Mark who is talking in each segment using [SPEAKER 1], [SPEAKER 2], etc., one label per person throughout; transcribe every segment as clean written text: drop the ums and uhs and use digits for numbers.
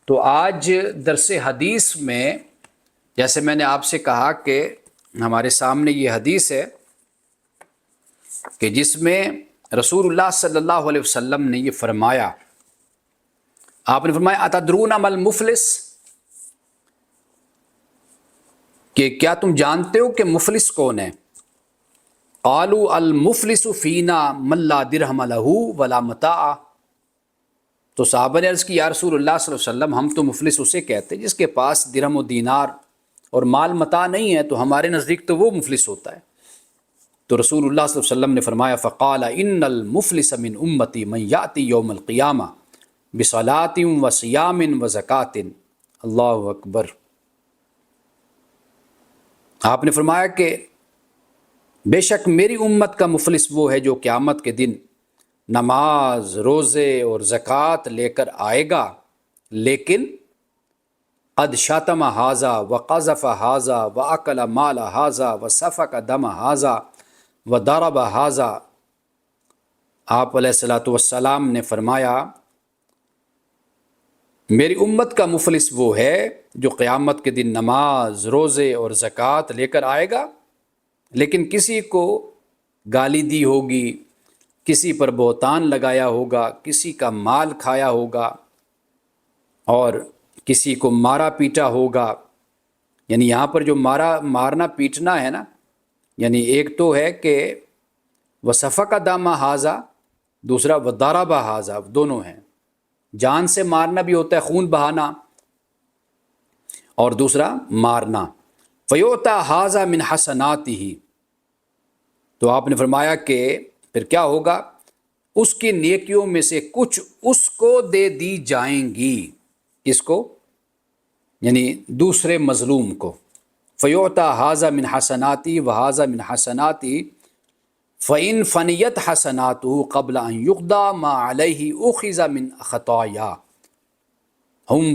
[SPEAKER 1] تو آج درس حدیث میں جیسے میں نے آپ سے کہا کہ ہمارے سامنے یہ حدیث ہے کہ جس میں رسول اللہ صلی اللہ علیہ وسلم نے یہ فرمایا، آپ نے فرمایا اتدرون ما المفلس، کہ کیا تم جانتے ہو کہ مفلس کون ہے؟ قالوا المفلس فینا من لا درہم لہ ولا متاع، تو صحابہ نے عرض کی یا رسول اللہ صلی اللہ علیہ وسلم ہم تو مفلس اسے کہتے ہیں جس کے پاس درہم و دینار اور مال متاع نہیں ہے، تو ہمارے نزدیک تو وہ مفلس ہوتا ہے۔ تو رسول اللہ صلی اللہ علیہ وسلم نے فرمایا فقال ان المفلس من امتی من یاتی یوم القیامہ بصلاۃ و صیام و زکوٰۃ۔ اللہ اکبر۔ آپ نے فرمایا کہ بے شک میری امت کا مفلس وہ ہے جو قیامت کے دن نماز، روزے اور زکوٰۃ لے کر آئے گا، لیکن قد شتم ھذا وقذف ھذا واکل مال ھذا وسفک دم ھذا وضرب ھذا۔ آپ علیہ الصلوۃ والسلام نے فرمایا میری امت کا مفلس وہ ہے جو قیامت کے دن نماز، روزے اور زکوٰۃ لے کر آئے گا، لیکن کسی کو گالی دی ہوگی، کسی پر بہتان لگایا ہوگا، کسی کا مال کھایا ہوگا اور کسی کو مارا پیٹا ہوگا۔ یعنی یہاں پر جو مارنا پیٹنا ہے نا، یعنی ایک تو ہے کہ وسفک دم ھذا، دوسرا وضرب ھذا، دونوں ہیں۔ جان سے مارنا بھی ہوتا ہے، خون بہانا، اور دوسرا مارنا۔ فیؤتی ھذا من حسناتہ، تو آپ نے فرمایا کہ پھر کیا ہوگا، اس کی نیکیوں میں سے کچھ اس کو دے دی جائیں گی، اس کو یعنی دوسرے مظلوم کو۔ فیؤتی ھذا من حسناتی وھذا من حسناتی فإن فنیت حسناتہ قبل ان یقضی ما علیہ اخذ من خطایاہم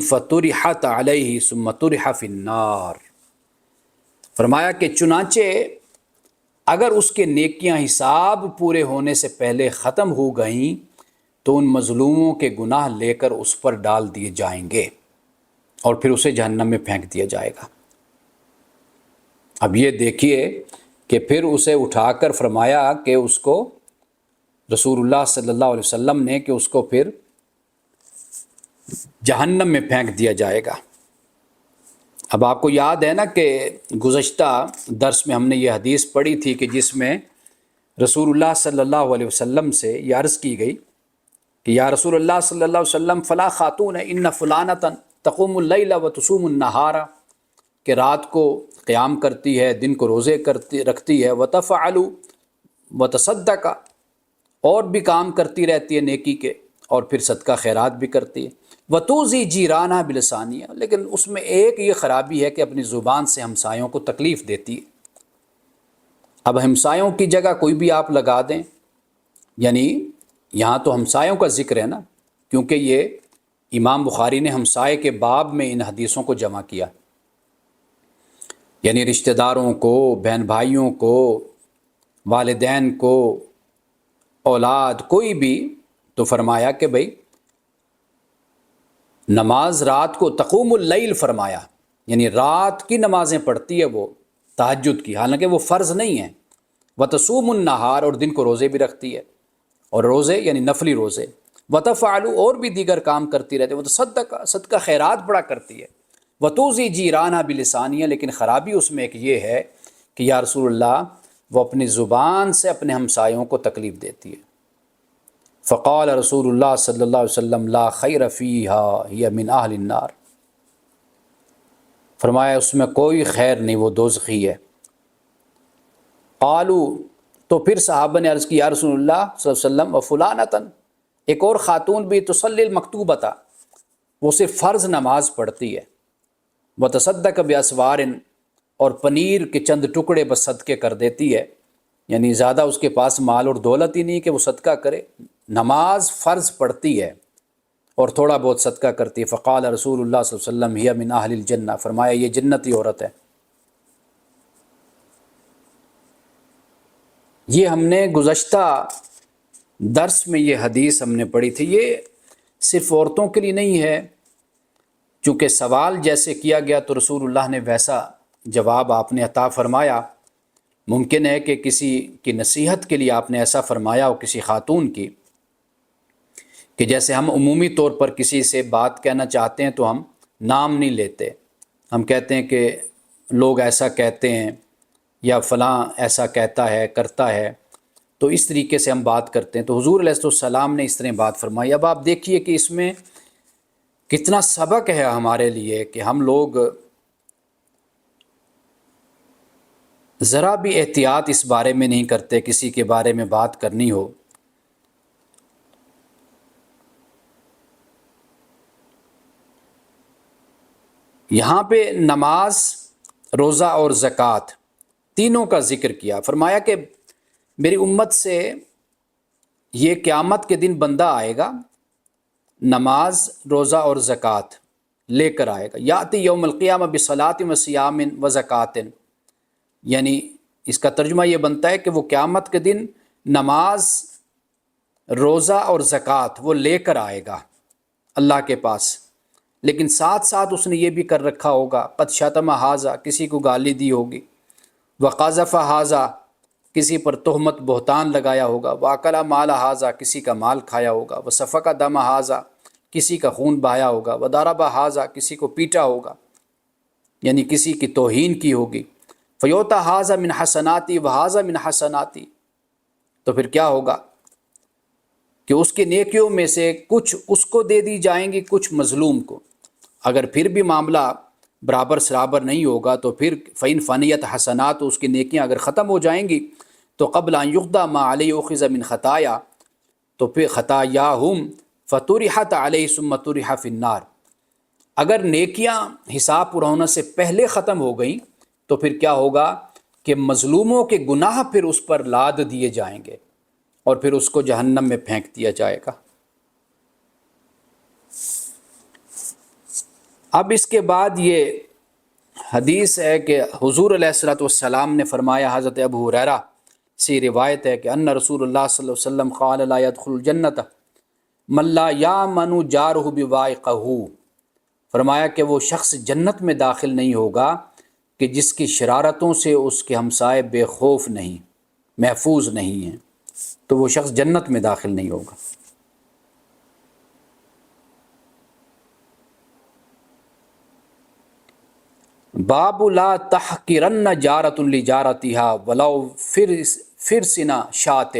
[SPEAKER 1] فطرحت علیہ ثم طرح فی النار۔ فرمایا کہ چنانچہ اگر اس کے نیکیاں حساب پورے ہونے سے پہلے ختم ہو گئیں تو ان مظلوموں کے گناہ لے کر اس پر ڈال دیے جائیں گے اور پھر اسے جہنم میں پھینک دیا جائے گا۔ اب یہ دیکھیے کہ پھر اسے اٹھا کر فرمایا کہ اس کو رسول اللہ صلی اللہ علیہ وسلم نے کہ اس کو پھر جہنم میں پھینک دیا جائے گا۔ اب آپ کو یاد ہے نا کہ گزشتہ درس میں ہم نے یہ حدیث پڑھی تھی کہ جس میں رسول اللہ صلی اللہ علیہ وسلم سے یہ عرض کی گئی کہ یا رسول اللہ صلی اللہ علیہ وسلم فلا خاتون ان فلانۃ تقوم اللیل وتصوم النہار، کہ رات کو قیام کرتی ہے، دن کو روزے رکھتی ہے، وتفعل وتصدق، اور بھی کام کرتی رہتی ہے نیکی کے، اور پھر صدقہ خیرات بھی کرتی ہے، وتوزی جیرانہ بلسانیہ، لیکن اس میں ایک یہ خرابی ہے کہ اپنی زبان سے ہمسایوں کو تکلیف دیتی ہے۔ اب ہمسایوں کی جگہ کوئی بھی آپ لگا دیں، یعنی یہاں تو ہمسایوں کا ذکر ہے نا، کیونکہ یہ امام بخاری نے ہمسائے کے باب میں ان حدیثوں کو جمع کیا، یعنی رشتہ داروں کو، بہن بھائیوں کو، والدین کو، اولاد، کوئی بھی، تو فرمایا کہ بھئی نماز رات کو تقوم اللیل فرمایا، یعنی رات کی نمازیں پڑھتی ہے وہ تہجد کی، حالانکہ وہ فرض نہیں ہیں، وتصوم النہار، اور دن کو روزے بھی رکھتی ہے، اور روزے یعنی نفلی روزے، وتفعل، اور بھی دیگر کام کرتی رہتی ہے، وتصدق، صدقہ خیرات بڑا کرتی ہے، وتوزی جیرانہ بلسانیہ، لیکن خرابی اس میں ایک یہ ہے کہ یا رسول اللہ وہ اپنی زبان سے اپنے ہمسایوں کو تکلیف دیتی ہے۔ فقال رسول اللہ صلی اللہ علیہ وسلم لا خیر فیہا ہی من اہل النار، فرمایا اس میں کوئی خیر نہیں، وہ دوزخی ہے۔ قالوا، تو پھر صحابہ نے عرض کی یا رسول اللہ صلی اللہ علیہ وسلم وفلانۃ، ایک اور خاتون بھی تصلی المکتوبۃ، وہ صرف فرض نماز پڑھتی ہے، وتصدق باسوار، اور پنیر کے چند ٹکڑے بس صدقے کر دیتی ہے، یعنی زیادہ اس کے پاس مال اور دولت ہی نہیں کہ وہ صدقہ کرے، نماز فرض پڑھتی ہے اور تھوڑا بہت صدقہ کرتی ہے۔ فقال رسول اللہ صلی اللہ علیہ وسلم ہی من اہل الجنہ، فرمایا یہ جنتی عورت ہے۔ یہ ہم نے گزشتہ درس میں یہ حدیث ہم نے پڑھی تھی، یہ صرف عورتوں کے لیے نہیں ہے، چونکہ سوال جیسے کیا گیا تو رسول اللہ نے ویسا جواب آپ نے عطا فرمایا۔ ممکن ہے کہ کسی کی نصیحت کے لیے آپ نے ایسا فرمایا ہو کسی خاتون کی، کہ جیسے ہم عمومی طور پر کسی سے بات کہنا چاہتے ہیں تو ہم نام نہیں لیتے، ہم کہتے ہیں کہ لوگ ایسا کہتے ہیں یا فلاں ایسا کہتا ہے کرتا ہے، تو اس طریقے سے ہم بات کرتے ہیں۔ تو حضور علیہ السلام نے اس طرح بات فرمائی۔ اب آپ دیکھیے کہ اس میں کتنا سبق ہے ہمارے لیے کہ ہم لوگ ذرا بھی احتیاط اس بارے میں نہیں کرتے، کسی کے بارے میں بات کرنی ہو۔ یہاں پہ نماز، روزہ اور زکوٰۃ تینوں کا ذکر کیا۔ فرمایا کہ میری امت سے یہ قیامت کے دن بندہ آئے گا، نماز، روزہ اور زکوٰۃ لے کر آئے گا۔ یاتی یوم القیامہ بصلاۃ و صیام و زکوٰۃ، یعنی اس کا ترجمہ یہ بنتا ہے کہ وہ قیامت کے دن نماز، روزہ اور زکوٰۃ وہ لے کر آئے گا اللہ کے پاس، لیکن ساتھ ساتھ اس نے یہ بھی کر رکھا ہوگا، قد شتم ھذا، کسی کو گالی دی ہوگی، وقذف ھذا، کسی پر تہمت بہتان لگایا ہوگا، واکل مال ھذا، کسی کا مال کھایا ہوگا، وسفک دم ھذا، کسی کا خون بہایا ہوگا، وضرب ھذا، کسی کو پیٹا ہوگا، یعنی کسی کی توہین کی ہوگی، فیؤتی ھذا من حسناتی وھذا من حسناتی، تو پھر کیا ہوگا کہ اس کی نیکیوں میں سے کچھ اس کو دے دی جائیں گی، کچھ مظلوم کو۔ اگر پھر بھی معاملہ برابر سرابر نہیں ہوگا تو پھر فَإِنْ فَنِيَتْ حسنات، اس کی نیکیاں اگر ختم ہو جائیں گی تو قبل ان یقضى ما علیہ اخذ من خطایا، تو پھر خطایاہم فطرحت علیہ ثم طرح فی النار، اگر نیکیاں حساب پورا ہونے سے پہلے ختم ہو گئیں تو پھر کیا ہوگا کہ مظلوموں کے گناہ پھر اس پر لاد دیے جائیں گے اور پھر اس کو جہنم میں پھینک دیا جائے گا۔ اب اس کے بعد یہ حدیث ہے کہ حضور علیہ السلام نے فرمایا، حضرت ابو ہریرہ سے روایت ہے کہ ان رسول اللہ صلی اللہ علیہ وسلم قال لا يدخل الجنت من لا یامن جارہ بوائقہ، فرمایا کہ وہ شخص جنت میں داخل نہیں ہوگا کہ جس کی شرارتوں سے اس کے ہمسائے بے خوف نہیں، محفوظ نہیں ہیں، تو وہ شخص جنت میں داخل نہیں ہوگا۔ باب لا تحقرن جارۃ لجارتها ولو فرسن شاۃ،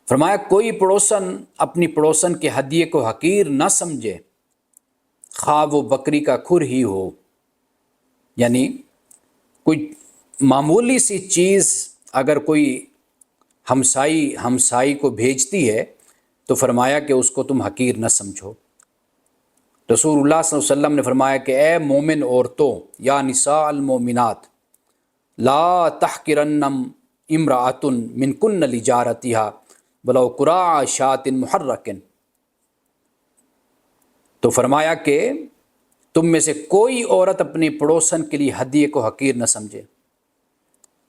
[SPEAKER 1] فرمایا کوئی پڑوسن اپنی پڑوسن کے ہدیے کو حقیر نہ سمجھے، خواہ وہ بکری کا کھر ہی ہو، یعنی کوئی معمولی سی چیز اگر کوئی ہمسائی کو بھیجتی ہے تو فرمایا کہ اس کو تم حقیر نہ سمجھو۔ رسول اللہ صلی اللہ علیہ وسلم نے فرمایا کہ اے مومن عورتوں، یا نساء المومنات، لا تحقرن امرأۃ منکن لجارتها ولو قراع شاۃ محرک، تو فرمایا کہ تم میں سے کوئی عورت اپنی پڑوسن کے لیے ہدیے کو حقیر نہ سمجھے،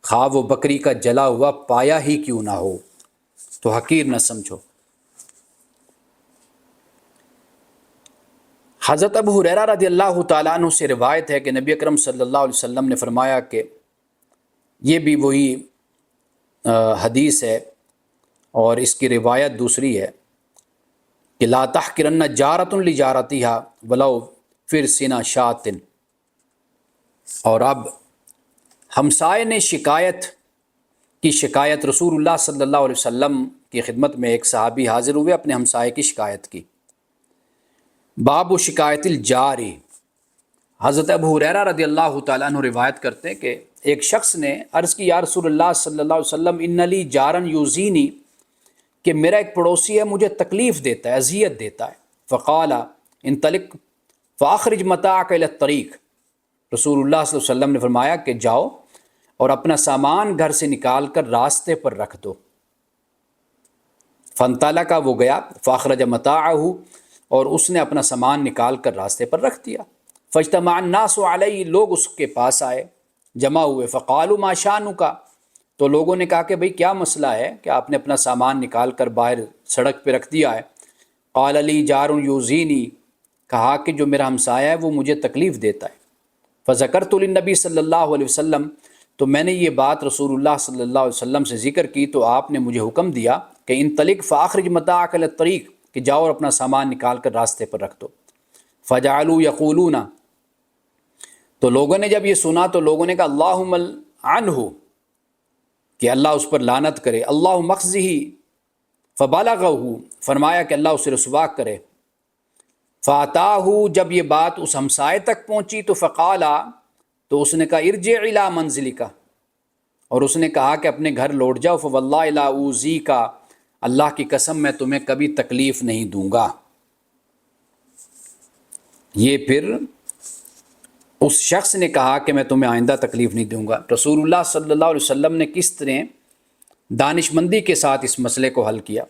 [SPEAKER 1] خواہ وہ بکری کا جلا ہوا پایا ہی کیوں نہ ہو، تو حقیر نہ سمجھو۔ حضرت ابو ہریرہ رضی اللہ تعالیٰ عنہ سے روایت ہے کہ نبی اکرم صلی اللہ علیہ وسلم نے فرمایا کہ یہ بھی وہی حدیث ہے اور اس کی روایت دوسری ہے کہ لا تحقرن جارۃ لجارتها ولو فرسن شاۃ، اور اب ہمسائے نے شکایت رسول اللہ صلی اللہ علیہ وسلم کی خدمت میں ایک صحابی حاضر ہوئے، اپنے ہمسائے کی شکایت کی۔ باب و شکایت الجاری، حضرت ابو ہریرہ رضی اللہ تعالیٰ عنہ روایت کرتے ہیں کہ ایک شخص نے عرض کی، یا رسول اللہ صلی اللہ علیہ وسلم ان لی جارن یوزینی، کہ میرا ایک پڑوسی ہے مجھے تکلیف دیتا ہے، اذیت دیتا ہے۔ فقال انطلق فاخرج متاعک الی الطریق، رسول اللہ صلی اللہ علیہ وسلم نے فرمایا کہ جاؤ اور اپنا سامان گھر سے نکال کر راستے پر رکھ دو۔ فانطلق، وہ گیا، فاخرج متاعہ، اور اس نے اپنا سامان نکال کر راستے پر رکھ دیا۔ فاجتمع الناس علیہ، لوگ اس کے پاس آئے، جمع ہوئے۔ فقالوا ما شانک، تو لوگوں نے کہا کہ بھئی کیا مسئلہ ہے کہ آپ نے اپنا سامان نکال کر باہر سڑک پہ رکھ دیا ہے۔ قال لی جار یوزینی، کہا کہ جو میرا ہمسایہ ہے وہ مجھے تکلیف دیتا ہے۔ فذکرت للنبی صلی اللہ علیہ وسلم، تو میں نے یہ بات رسول اللہ صلی اللہ علیہ وسلم سے ذکر کی تو آپ نے مجھے حکم دیا کہ انطلق فاخرج متاعک علی الطریق، کہ جاؤ اور اپنا سامان نکال کر راستے پر رکھ دو۔ فجعلوا یقولون، تو لوگوں نے جب یہ سنا تو لوگوں نے کہا اللہم عنہ، کہ اللہ اس پر لعنت کرے، اللہ مخزہ، فبلغہ، فرمایا کہ اللہ اسے رسوا کرے۔ فاتاہ، جب یہ بات اس ہمسائے تک پہنچی تو فقالا، تو اس نے کہا ارجع الی منزلک، اور اس نے کہا کہ اپنے گھر لوٹ جاؤ، فواللہ لا اوذیک، اللہ کی قسم میں تمہیں کبھی تکلیف نہیں دوں گا۔ یہ پھر اس شخص نے کہا کہ میں تمہیں آئندہ تکلیف نہیں دوں گا۔ رسول اللہ صلی اللہ علیہ وسلم نے کس طرح دانش مندی کے ساتھ اس مسئلے کو حل کیا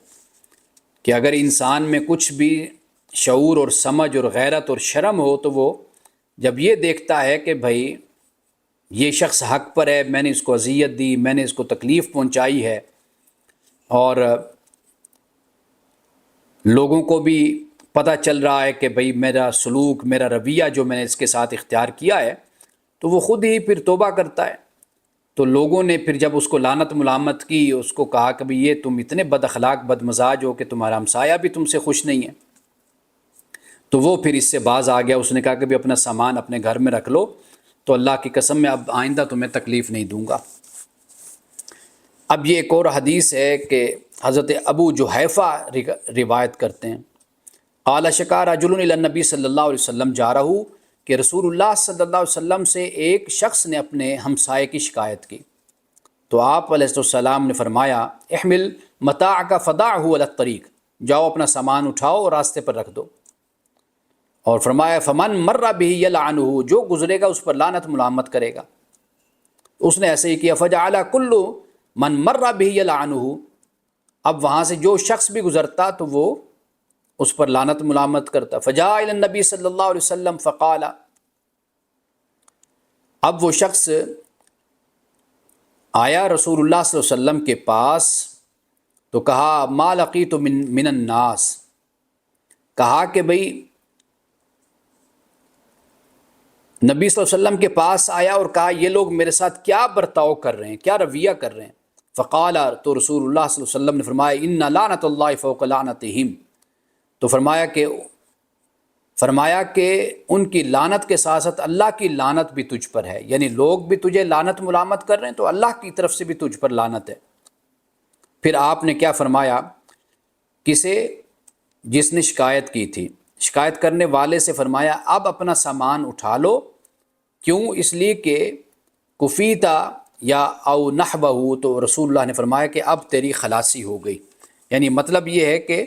[SPEAKER 1] کہ اگر انسان میں کچھ بھی شعور اور سمجھ اور غیرت اور شرم ہو تو وہ جب یہ دیکھتا ہے کہ بھائی یہ شخص حق پر ہے، میں نے اس کو اذیت دی، میں نے اس کو تکلیف پہنچائی ہے، اور لوگوں کو بھی پتہ چل رہا ہے کہ بھئی میرا سلوک، میرا رویہ جو میں نے اس کے ساتھ اختیار کیا ہے، تو وہ خود ہی پھر توبہ کرتا ہے۔ تو لوگوں نے پھر جب اس کو لعنت ملامت کی، اس کو کہا کہ بھئی یہ تم اتنے بد اخلاق بد مزاج ہو کہ تمہارا ہمسایہ بھی تم سے خوش نہیں ہے، تو وہ پھر اس سے باز آ گیا۔ اس نے کہا کہ بھی اپنا سامان اپنے گھر میں رکھ لو، تو اللہ کی قسم میں اب آئندہ تمہیں تکلیف نہیں دوں گا۔ اب یہ ایک اور حدیث ہے کہ حضرت ابو جحیفہ روایت کرتے ہیں، قال شکا رجل الی النبی صلی اللہ علیہ وسلم جارہ، کہ رسول اللہ صلی اللہ علیہ وسلم سے ایک شخص نے اپنے ہمسائے کی شکایت کی، تو آپ علیہ السلام نے فرمایا احمل متاعک فدعہ علی الطریق، جاؤ اپنا سامان اٹھاؤ اور راستے پر رکھ دو، اور فرمایا فمن مر بہ یلعنہ، جو گزرے گا اس پر لعنت ملامت کرے گا۔ اس نے ایسے ہی کیا، فجعل کل من مر بہ یلعنہ، اب وہاں سے جو شخص بھی گزرتا تو وہ اس پر لعنت ملامت کرتا۔ فجاء الی النبی صلی اللہ علیہ وسلم فقال، اب وہ شخص آیا رسول اللہ صلی اللہ علیہ وسلم کے پاس تو کہا ما لقیت من الناس، کہا کہ بھئی نبی صلی اللہ علیہ وسلم کے پاس آیا اور کہا یہ لوگ میرے ساتھ کیا برتاؤ کر رہے ہیں، کیا رویہ کر رہے ہیں۔ فقال، تو رسول اللہ صلی اللہ علیہ وسلم نے فرمایا ان لعنت اللہ فوق لعنتہم، تو فرمایا کہ ان کی لعنت کے ساتھ ساتھ اللہ کی لعنت بھی تجھ پر ہے، یعنی لوگ بھی تجھے لعنت ملامت کر رہے ہیں تو اللہ کی طرف سے بھی تجھ پر لعنت ہے۔ پھر آپ نے کیا فرمایا، کسے؟ جس نے شکایت کی تھی، شکایت کرنے والے سے فرمایا اب اپنا سامان اٹھا لو، کیوں؟ اس لیے کہ کفیتا یا او نحبہ، تو رسول اللہ نے فرمایا کہ اب تیری خلاصی ہو گئی، یعنی مطلب یہ ہے کہ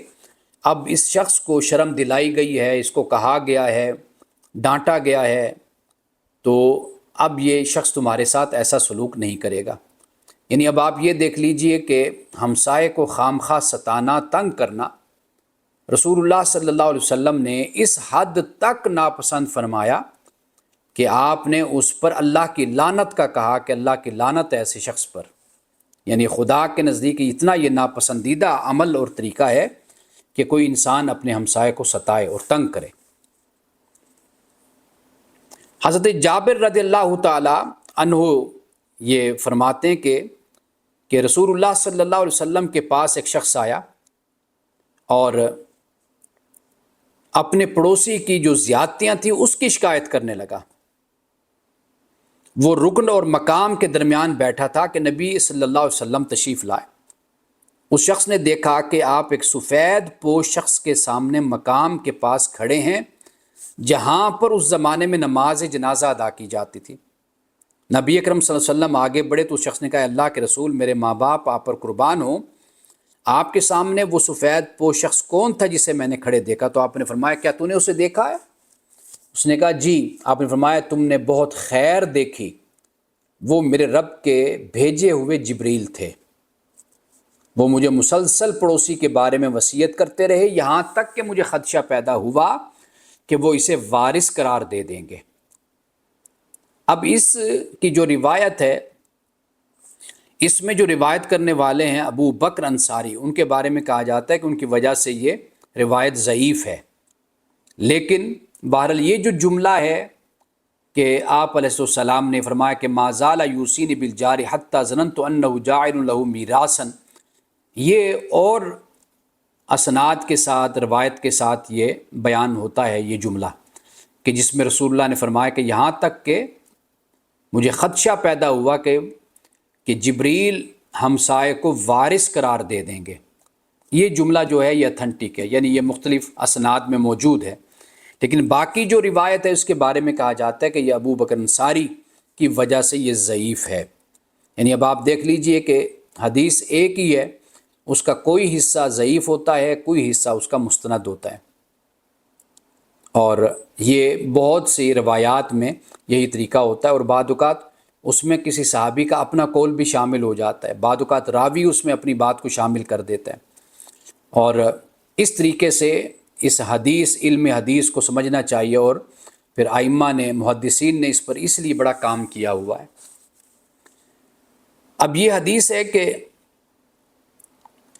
[SPEAKER 1] اب اس شخص کو شرم دلائی گئی ہے، اس کو کہا گیا ہے، ڈانٹا گیا ہے، تو اب یہ شخص تمہارے ساتھ ایسا سلوک نہیں کرے گا۔ یعنی اب آپ یہ دیکھ لیجئے کہ ہمسائے کو خام خواہ ستانا، تنگ کرنا، رسول اللہ صلی اللہ علیہ وسلم نے اس حد تک ناپسند فرمایا کہ آپ نے اس پر اللہ کی لعنت کا کہا کہ اللہ کی لعنت ہے ایسے شخص پر، یعنی خدا کے نزدیک اتنا یہ ناپسندیدہ عمل اور طریقہ ہے کہ کوئی انسان اپنے ہمسائے کو ستائے اور تنگ کرے۔ حضرت جابر رضی اللہ تعالی عنہ یہ فرماتے ہیں کہ رسول اللہ صلی اللہ علیہ وسلم کے پاس ایک شخص آیا اور اپنے پڑوسی کی جو زیادتیاں تھیں اس کی شکایت کرنے لگا۔ وہ رکن اور مقام کے درمیان بیٹھا تھا کہ نبی صلی اللہ علیہ وسلم تشریف لائے۔ اس شخص نے دیکھا کہ آپ ایک سفید پوش شخص کے سامنے مقام کے پاس کھڑے ہیں جہاں پر اس زمانے میں نماز جنازہ ادا کی جاتی تھی۔ نبی اکرم صلی اللہ علیہ وسلم آگے بڑھے تو اس شخص نے کہا اللہ کے رسول، میرے ماں باپ آپ پر قربان ہوں، آپ کے سامنے وہ سفید پوش شخص کون تھا جسے میں نے کھڑے دیکھا؟ تو آپ نے فرمایا کیا تو نے اسے دیکھا ہے؟ اس نے کہا جی۔ آپ نے فرمایا تم نے بہت خیر دیکھی، وہ میرے رب کے بھیجے ہوئے جبریل تھے، وہ مجھے مسلسل پڑوسی کے بارے میں وصیت کرتے رہے یہاں تک کہ مجھے خدشہ پیدا ہوا کہ وہ اسے وارث قرار دے دیں گے۔ اب اس کی جو روایت ہے، اس میں جو روایت کرنے والے ہیں ابو بکر انصاری، ان کے بارے میں کہا جاتا ہے کہ ان کی وجہ سے یہ روایت ضعیف ہے، لیکن بہرحال یہ جو جملہ ہے کہ آپ علیہ السلام نے فرمایا کہ ما زال یوصینی بالجار حتی ظننت انہ جاعل لہ میراثا، یہ اور اسناد کے ساتھ، روایت کے ساتھ یہ بیان ہوتا ہے یہ جملہ، کہ جس میں رسول اللہ نے فرمایا کہ یہاں تک کہ مجھے خدشہ پیدا ہوا کہ جبریل ہمسائے کو وارث قرار دے دیں گے۔ یہ جملہ جو ہے یہ اتھینٹک ہے، یعنی یہ مختلف اسناد میں موجود ہے، لیکن باقی جو روایت ہے اس کے بارے میں کہا جاتا ہے کہ یہ ابو بکر انصاری کی وجہ سے یہ ضعیف ہے۔ یعنی اب آپ دیکھ لیجئے کہ حدیث ایک ہی ہے، اس کا کوئی حصہ ضعیف ہوتا ہے، کوئی حصہ اس کا مستند ہوتا ہے، اور یہ بہت سی روایات میں یہی طریقہ ہوتا ہے، اور بعض اوقات اس میں کسی صحابی کا اپنا قول بھی شامل ہو جاتا ہے، بعض اوقات راوی اس میں اپنی بات کو شامل کر دیتا ہے، اور اس طریقے سے اس حدیث، علم حدیث کو سمجھنا چاہیے، اور پھر ائمہ نے، محدثین نے اس پر اس لیے بڑا کام کیا ہوا ہے۔ اب یہ حدیث ہے کہ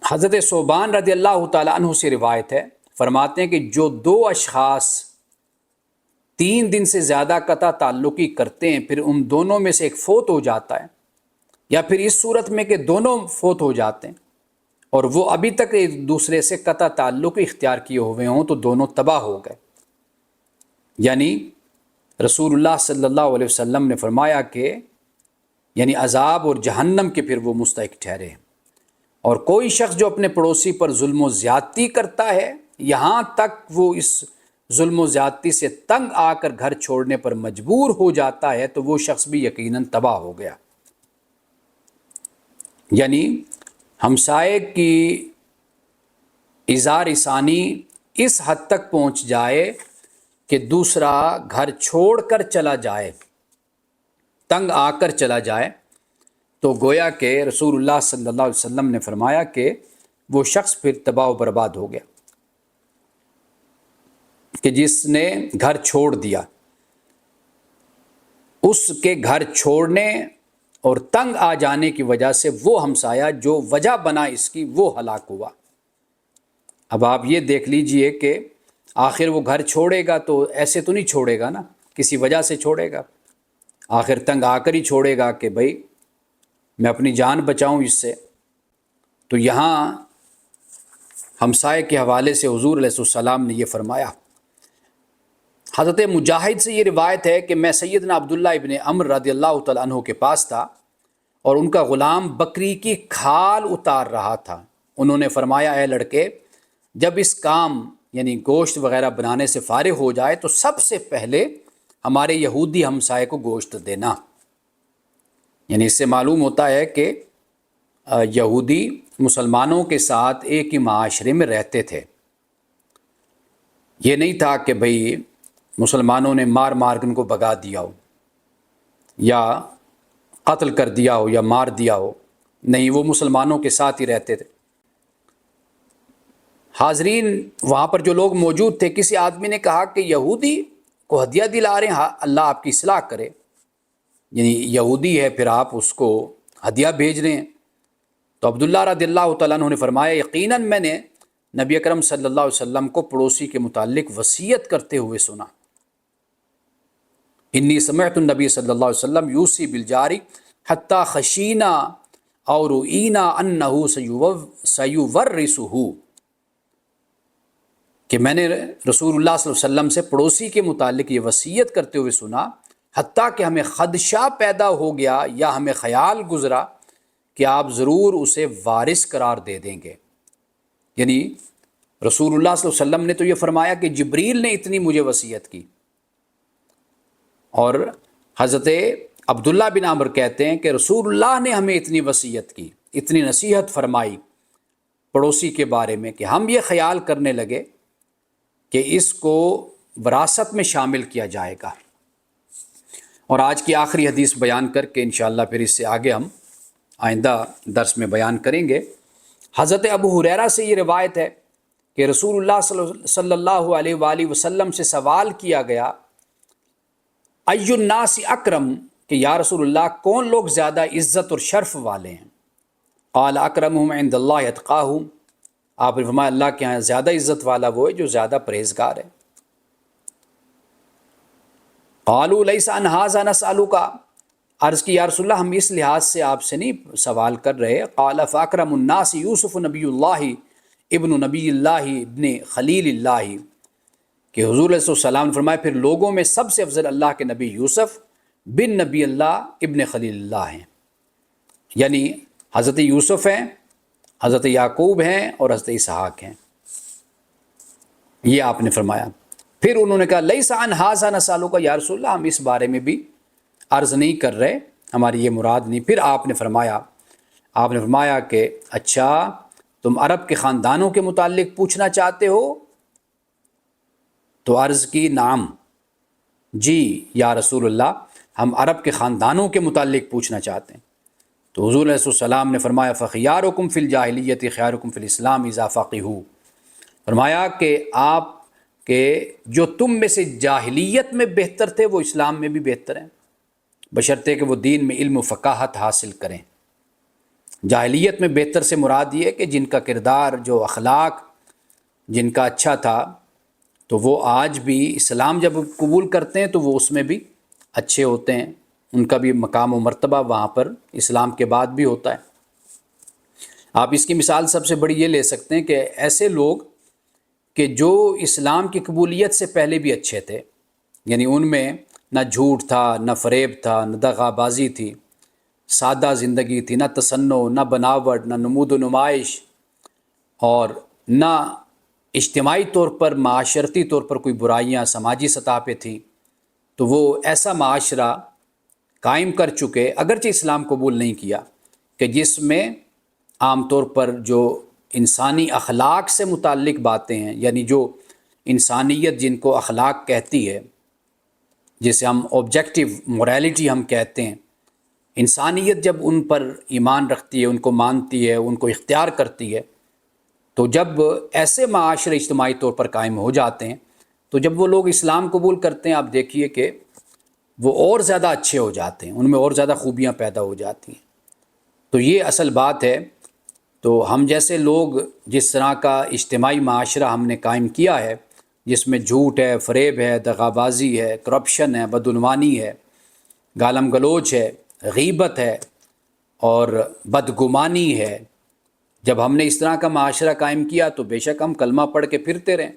[SPEAKER 1] حضرت ثوبان رضی اللہ تعالیٰ عنہ سے روایت ہے، فرماتے ہیں کہ جو دو اشخاص 3 دن سے زیادہ قطع تعلقی کرتے ہیں، پھر ان دونوں میں سے ایک فوت ہو جاتا ہے، یا پھر اس صورت میں کہ دونوں فوت ہو جاتے ہیں اور وہ ابھی تک ایک دوسرے سے قطع تعلق اختیار کیے ہوئے ہوں، تو دونوں تباہ ہو گئے۔ یعنی رسول اللہ صلی اللہ علیہ وسلم نے فرمایا کہ یعنی عذاب اور جہنم کے پھر وہ مستحق ٹھہرے، اور کوئی شخص جو اپنے پڑوسی پر ظلم و زیادتی کرتا ہے، یہاں تک وہ اس ظلم و زیادتی سے تنگ آ کر گھر چھوڑنے پر مجبور ہو جاتا ہے، تو وہ شخص بھی یقیناً تباہ ہو گیا۔ یعنی ہمسائے کی ایذا رسانی اس حد تک پہنچ جائے کہ دوسرا گھر چھوڑ کر چلا جائے، تنگ آ کر چلا جائے، تو گویا کہ رسول اللہ صلی اللہ علیہ وسلم نے فرمایا کہ وہ شخص پھر تباہ و برباد ہو گیا، کہ جس نے گھر چھوڑ دیا۔ اس کے گھر چھوڑنے اور تنگ آ جانے کی وجہ سے وہ ہمسایہ جو وجہ بنا اس کی، وہ ہلاک ہوا۔ اب آپ یہ دیکھ لیجئے کہ آخر وہ گھر چھوڑے گا تو ایسے تو نہیں چھوڑے گا نا، کسی وجہ سے چھوڑے گا، آخر تنگ آ کر ہی چھوڑے گا کہ بھائی میں اپنی جان بچاؤں اس سے۔ تو یہاں ہمسائے کے حوالے سے حضور علیہ السلام نے یہ فرمایا۔ حضرت مجاہد سے یہ روایت ہے کہ میں سیدنا عبداللہ ابن عمر رضی اللہ تعالیٰ عنہ کے پاس تھا، اور ان کا غلام بکری کی کھال اتار رہا تھا۔ انہوں نے فرمایا، اے لڑکے، جب اس کام یعنی گوشت وغیرہ بنانے سے فارغ ہو جائے تو سب سے پہلے ہمارے یہودی ہمسائے کو گوشت دینا۔ یعنی اس سے معلوم ہوتا ہے کہ یہودی مسلمانوں کے ساتھ ایک ہی معاشرے میں رہتے تھے۔ یہ نہیں تھا کہ بھئی مسلمانوں نے مار مار کے ان کو بھگا دیا ہو، یا قتل کر دیا ہو، یا مار دیا ہو، نہیں، وہ مسلمانوں کے ساتھ ہی رہتے تھے۔ حاضرین وہاں پر جو لوگ موجود تھے، کسی آدمی نے کہا کہ یہودی کو ہدیہ دلا رہے ہیں، اللہ آپ کی اصلاح کرے، یعنی یہودی ہے پھر آپ اس کو ہدیہ بھیج رہے ہیں۔ تو عبداللہ رضی اللہ تعالیٰ عنہ نے فرمایا، یقیناً میں نے نبی اکرم صلی اللہ علیہ وسلم کو پڑوسی کے متعلق وصیت کرتے ہوئے سنا۔ انی سمعت النبی صلی اللہ علیہ وسلم یوصی بالجاری حتی خشینا اور رؤینا انہ سیورثہ، کہ میں نے رسول اللہ صلی اللہ علیہ وسلم سے پڑوسی کے متعلق یہ وصیت کرتے ہوئے سنا، حتیٰ کہ ہمیں خدشہ پیدا ہو گیا یا ہمیں خیال گزرا کہ آپ ضرور اسے وارث قرار دے دیں گے۔ یعنی رسول اللہ صلی اللہ علیہ وسلم نے تو یہ فرمایا کہ جبریل نے اتنی مجھے وصیت کی، اور حضرت عبداللہ بن عمر کہتے ہیں کہ رسول اللہ نے ہمیں اتنی وصیت کی، اتنی نصیحت فرمائی پڑوسی کے بارے میں، کہ ہم یہ خیال کرنے لگے کہ اس کو وراثت میں شامل کیا جائے گا۔ اور آج کی آخری حدیث بیان کر کے انشاءاللہ پھر اس سے آگے ہم آئندہ درس میں بیان کریں گے۔ حضرت ابو ہریرہ سے یہ روایت ہے کہ رسول اللہ صلی اللہ علیہ وآلہ وسلم سے سوال کیا گیا، ای الناس اکرم، کہ یا رسول اللہ کون لوگ زیادہ عزت اور شرف والے ہیں؟ قال اکرمہم عند اللہ اتقاہم، آپ نے فرمایا اللہ کے ہاں زیادہ عزت والا وہ ہے جو زیادہ پرہیزگار ہے۔ قالوا لیس عن ھذا نسألک، عرض کی یا رسول اللہ ہم اس لحاظ سے آپ سے نہیں سوال کر رہے۔ قال فاکرم الناس یوسف نبی اللہ ابن نبی اللہ ابن خلیل اللہ، کہ حضور علیہ السلام نے فرمایا پھر لوگوں میں سب سے افضل اللہ کے نبی یوسف بن نبی اللہ ابن خلیل اللہ ہیں، یعنی حضرت یوسف ہیں، حضرت یعقوب ہیں اور حضرت اسحاق ہیں، یہ آپ نے فرمایا۔ پھر انہوں نے کہا لیس عن ھذا نسألک، یا رسول اللہ ہم اس بارے میں بھی عرض نہیں کر رہے، ہماری یہ مراد نہیں۔ پھر آپ نے فرمایا کہ اچھا تم عرب کے خاندانوں کے متعلق پوچھنا چاہتے ہو؟ تو عرض کی نعم، جی یا رسول اللہ ہم عرب کے خاندانوں کے متعلق پوچھنا چاہتے ہیں۔ تو حضور علیہ السلام نے فرمایا فخیارکم فی الجاہلیت خیارکم فی الاسلام اذا فقہوا، فرمایا کہ آپ کے جو تم میں سے جاہلیت میں بہتر تھے وہ اسلام میں بھی بہتر ہیں، بشرطے کہ وہ دین میں علم و فقاہت حاصل کریں۔ جاہلیت میں بہتر سے مراد یہ ہے کہ جن کا کردار، جو اخلاق جن کا اچھا تھا، تو وہ آج بھی اسلام جب قبول کرتے ہیں تو وہ اس میں بھی اچھے ہوتے ہیں، ان کا بھی مقام و مرتبہ وہاں پر اسلام کے بعد بھی ہوتا ہے۔ آپ اس کی مثال سب سے بڑی یہ لے سکتے ہیں کہ ایسے لوگ کہ جو اسلام کی قبولیت سے پہلے بھی اچھے تھے، یعنی ان میں نہ جھوٹ تھا، نہ فریب تھا، نہ دغا بازی تھی، سادہ زندگی تھی، نہ تصنع، نہ بناوٹ، نہ نمود و نمائش، اور نہ اجتماعی طور پر معاشرتی طور پر کوئی برائیاں سماجی سطح پہ تھیں، تو وہ ایسا معاشرہ قائم کر چکے، اگرچہ اسلام قبول نہیں کیا، کہ جس میں عام طور پر جو انسانی اخلاق سے متعلق باتیں ہیں، یعنی جو انسانیت جن کو اخلاق کہتی ہے، جسے ہم آبجیکٹیو موریلٹی ہم کہتے ہیں، انسانیت جب ان پر ایمان رکھتی ہے، ان کو مانتی ہے، ان کو اختیار کرتی ہے، تو جب ایسے معاشرے اجتماعی طور پر قائم ہو جاتے ہیں، تو جب وہ لوگ اسلام قبول کرتے ہیں، آپ دیکھیے کہ وہ اور زیادہ اچھے ہو جاتے ہیں، ان میں اور زیادہ خوبیاں پیدا ہو جاتی ہیں۔ تو یہ اصل بات ہے۔ تو ہم جیسے لوگ جس طرح کا اجتماعی معاشرہ ہم نے قائم کیا ہے، جس میں جھوٹ ہے، فریب ہے، دغابازی ہے، کرپشن ہے، بدعنوانی ہے، گالم گلوچ ہے، غیبت ہے اور بدگمانی ہے، جب ہم نے اس طرح کا معاشرہ قائم کیا تو بے شک ہم کلمہ پڑھ کے پھرتے رہیں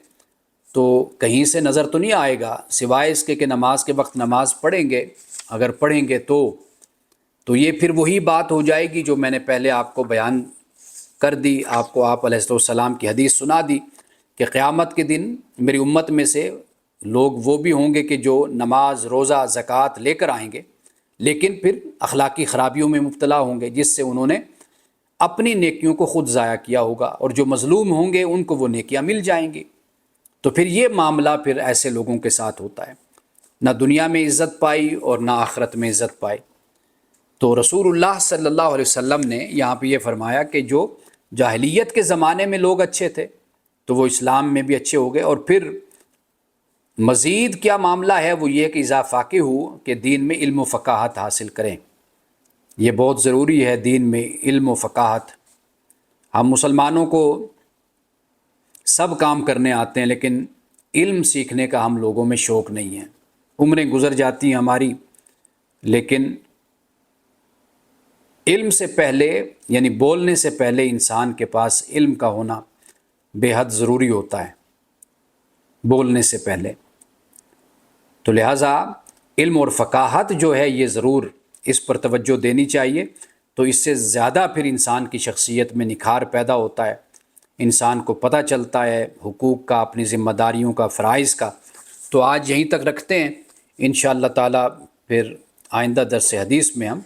[SPEAKER 1] تو کہیں سے نظر تو نہیں آئے گا، سوائے اس کے کہ نماز کے وقت نماز پڑھیں گے، اگر پڑھیں گے تو یہ پھر وہی بات ہو جائے گی جو میں نے پہلے آپ کو بیان کر دی، آپ کو آپ علیہ السلام کی حدیث سنا دی کہ قیامت کے دن میری امت میں سے لوگ وہ بھی ہوں گے کہ جو نماز، روزہ، زکوٰۃ لے کر آئیں گے، لیکن پھر اخلاقی خرابیوں میں مبتلا ہوں گے، جس سے انہوں نے اپنی نیکیوں کو خود ضائع کیا ہوگا، اور جو مظلوم ہوں گے ان کو وہ نیکیاں مل جائیں گی۔ تو پھر یہ معاملہ پھر ایسے لوگوں کے ساتھ ہوتا ہے، نہ دنیا میں عزت پائی اور نہ آخرت میں عزت پائی۔ تو رسول اللہ صلی اللہ علیہ وسلم نے یہاں پہ یہ فرمایا کہ جو جاہلیت کے زمانے میں لوگ اچھے تھے تو وہ اسلام میں بھی اچھے ہو گئے، اور پھر مزید کیا معاملہ ہے وہ یہ کہ اذا فاقہ ہو، کہ دین میں علم و فقاہت حاصل کریں۔ یہ بہت ضروری ہے، دین میں علم و فقاہت۔ ہم مسلمانوں کو سب کام کرنے آتے ہیں لیکن علم سیکھنے کا ہم لوگوں میں شوق نہیں ہے۔ عمریں گزر جاتی ہیں ہماری، لیکن علم سے پہلے، یعنی بولنے سے پہلے انسان کے پاس علم کا ہونا بے حد ضروری ہوتا ہے، بولنے سے پہلے۔ تو لہٰذا علم اور فقاہت جو ہے یہ ضرور اس پر توجہ دینی چاہیے، تو اس سے زیادہ پھر انسان کی شخصیت میں نکھار پیدا ہوتا ہے، انسان کو پتہ چلتا ہے حقوق کا، اپنی ذمہ داریوں کا، فرائض کا۔ تو آج یہیں تک رکھتے ہیں، انشاءاللہ تعالیٰ پھر آئندہ درس حدیث میں ہم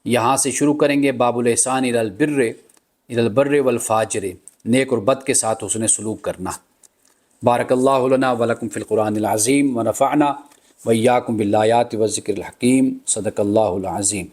[SPEAKER 1] یہاں سے شروع کریں گے، باب الاحسان الی البر والفاجر، نیک اور بد کے ساتھ حسن سلوک کرنا۔ بارک اللہ لنا ولکم فی القرآن العظیم ونفعنا وإیاکم بالآیات والذکر الحکیم، صدق اللہ العظیم۔